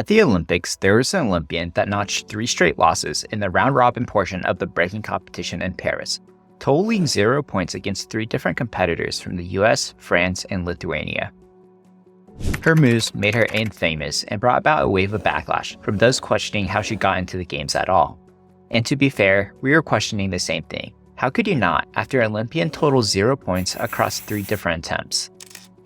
At the Olympics, there was an Olympian that notched 3 straight losses in the round-robin portion of the breaking competition in Paris, totaling 0 points against 3 different competitors from the US, France, and Lithuania. Her moves made her infamous and brought about a wave of backlash from those questioning how she got into the games at all. And to be fair, we were questioning the same thing. How could you not, after Olympian totaled 0 points across 3 different attempts?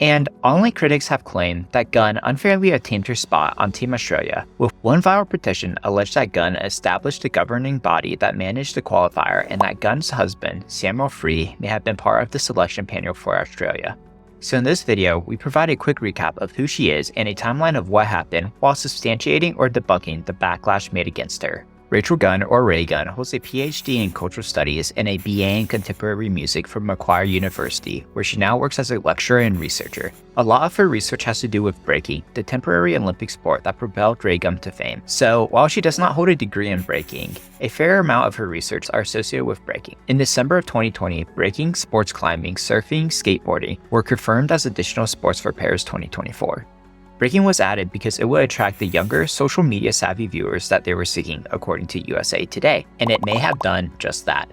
And online critics have claimed that Gun unfairly obtained her spot on Team Australia, with one viral petition alleged that Gun established the governing body that managed the qualifier and that Gun's husband, Samuel Free, may have been part of the selection panel for Australia. So in this video, we provide a quick recap of who she is and a timeline of what happened while substantiating or debunking the backlash made against her. Rachel Gun, or Raygun, holds a PhD in Cultural Studies and a BA in Contemporary Music from Macquarie University, where she now works as a lecturer and researcher. A lot of her research has to do with breaking, the temporary Olympic sport that propelled Raygun to fame. So while she does not hold a degree in breaking, a fair amount of her research are associated with breaking. In December of 2020, breaking, sports climbing, surfing, skateboarding were confirmed as additional sports for Paris 2024. Breaking was added because it would attract the younger, social media savvy viewers that they were seeking, according to USA Today, and it may have done just that.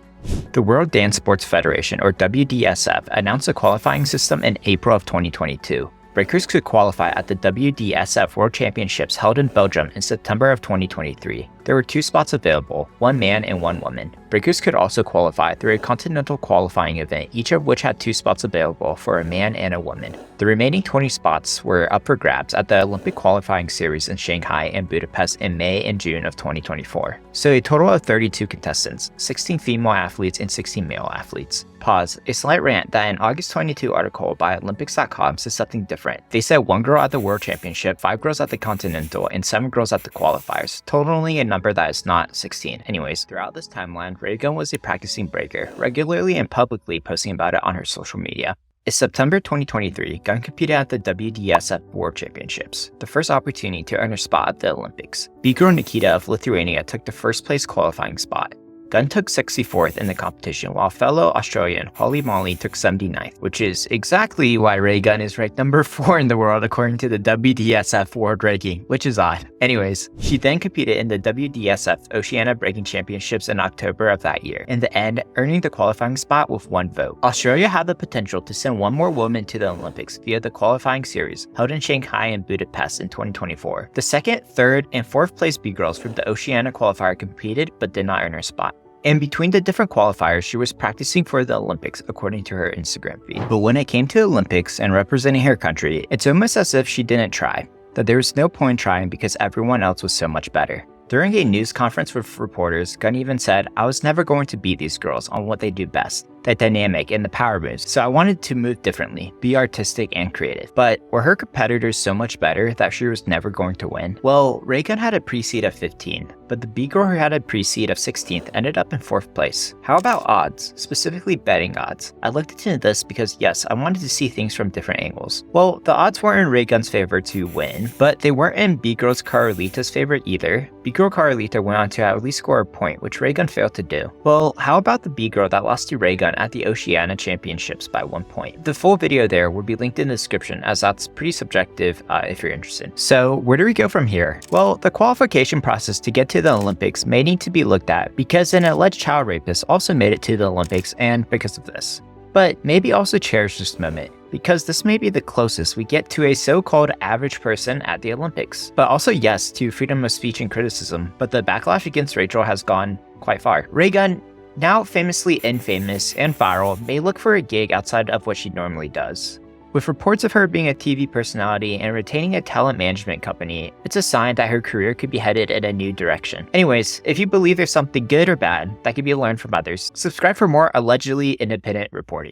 The World Dance Sports Federation, or WDSF, announced a qualifying system in April of 2022. Breakers could qualify at the WDSF World Championships held in Belgium in September of 2023. There were 2 spots available, 1 man and 1 woman. Breakers could also qualify through a continental qualifying event, each of which had 2 spots available for a man and a woman. The remaining 20 spots were up for grabs at the Olympic qualifying series in Shanghai and Budapest in May and June of 2024. So a total of 32 contestants, 16 female athletes and 16 male athletes. Pause. A slight rant that an August 22 article by Olympics.com says something different. They said 1 girl at the World Championship, 5 girls at the Continental, and 7 girls at the qualifiers, totaling a number that is not 16. Anyways, throughout this timeline, Raygun was a practicing breaker, regularly and publicly posting about it on her social media. In September 2023, Gun competed at the WDSF World Championships, the first opportunity to earn her spot at the Olympics. B-girl Nikita of Lithuania took the first place qualifying spot. Gun took 64th in the competition, while fellow Australian Holly Molly took 79th, which is exactly why Raygun is ranked number 4 in the world according to the WDSF World Ranking, which is odd. Anyways, she then competed in the WDSF Oceania Breaking Championships in October of that year, in the end earning the qualifying spot with 1 vote. Australia had the potential to send 1 more woman to the Olympics via the qualifying series held in Shanghai and Budapest in 2024. The 2nd, 3rd, and 4th place B-girls from the Oceania qualifier competed but did not earn her spot. And between the different qualifiers, she was practicing for the Olympics according to her Instagram feed. But when it came to Olympics and representing her country, it's almost as if she didn't try, that there was no point trying because everyone else was so much better. During a news conference with reporters, Gun even said, "I was never going to beat these girls on what they do best, the dynamic and the power moves, so I wanted to move differently, be artistic and creative." But were her competitors so much better that she was never going to win? Well, Raygun had a pre-seed of 15, but the B-girl who had a pre-seed of 16th ended up in 4th place. How about odds, specifically betting odds? I looked into this because yes, I wanted to see things from different angles. Well, the odds weren't in Raygun's favor to win, but they weren't in B-girl's Carolita's favor either. B-girl Carolita went on to at least score a point, which Raygun failed to do. Well, how about the B-girl that lost to Raygun at the Oceania Championships by 1 point? The full video there will be linked in the description, as that's pretty subjective if you're interested. So where do we go from here? Well, the qualification process to get to the Olympics may need to be looked at because an alleged child rapist also made it to the Olympics and because of this. But maybe also cherish this moment, because this may be the closest we get to a so-called average person at the Olympics. But also yes to freedom of speech and criticism, but the backlash against Rachel has gone quite far. Raygun, now famously infamous and viral, may look for a gig outside of what she normally does. With reports of her being a TV personality and retaining a talent management company, it's a sign that her career could be headed in a new direction. Anyways, if you believe there's something good or bad that could be learned from others, subscribe for more allegedly independent reporting.